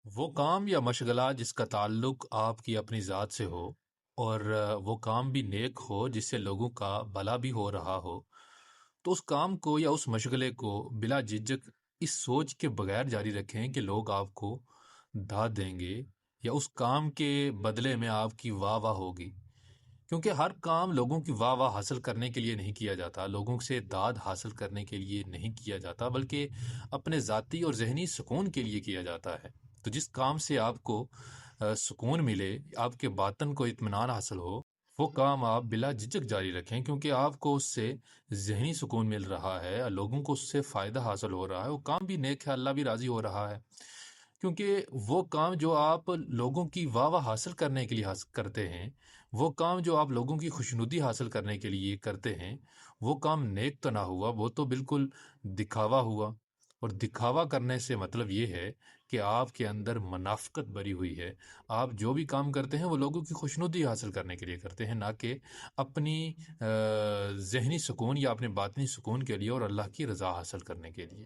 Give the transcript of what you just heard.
وہ کام یا مشغلہ جس کا تعلق آپ کی اپنی ذات سے ہو، اور وہ کام بھی نیک ہو جس سے لوگوں کا بھلا بھی ہو رہا ہو، تو اس کام کو یا اس مشغلے کو بلا جھجک اس سوچ کے بغیر جاری رکھیں کہ لوگ آپ کو داد دیں گے یا اس کام کے بدلے میں آپ کی واہ واہ ہوگی، کیونکہ ہر کام لوگوں کی واہ واہ حاصل کرنے کے لیے نہیں کیا جاتا، لوگوں سے داد حاصل کرنے کے لیے نہیں کیا جاتا، بلکہ اپنے ذاتی اور ذہنی سکون کے لیے کیا جاتا ہے۔ تو جس کام سے آپ کو سکون ملے، آپ کے باطن کو اطمینان حاصل ہو، وہ کام آپ بلا جھجک جاری رکھیں، کیونکہ آپ کو اس سے ذہنی سکون مل رہا ہے، لوگوں کو اس سے فائدہ حاصل ہو رہا ہے، وہ کام بھی نیک ہے، اللہ بھی راضی ہو رہا ہے۔ کیونکہ وہ کام جو آپ لوگوں کی واہ واہ حاصل کرنے کے لیے کرتے ہیں، وہ کام جو آپ لوگوں کی خوشنودی حاصل کرنے کے لیے کرتے ہیں، وہ کام نیک تو نہ ہوا، وہ تو بالکل دکھاوا ہوا۔ اور دکھاوا کرنے سے مطلب یہ ہے کہ آپ کے اندر منافقت بری ہوئی ہے۔ آپ جو بھی کام کرتے ہیں وہ لوگوں کی خوشنودی حاصل کرنے کے لیے کرتے ہیں، نہ کہ اپنی ذہنی سکون یا اپنے باطنی سکون کے لیے اور اللہ کی رضا حاصل کرنے کے لیے۔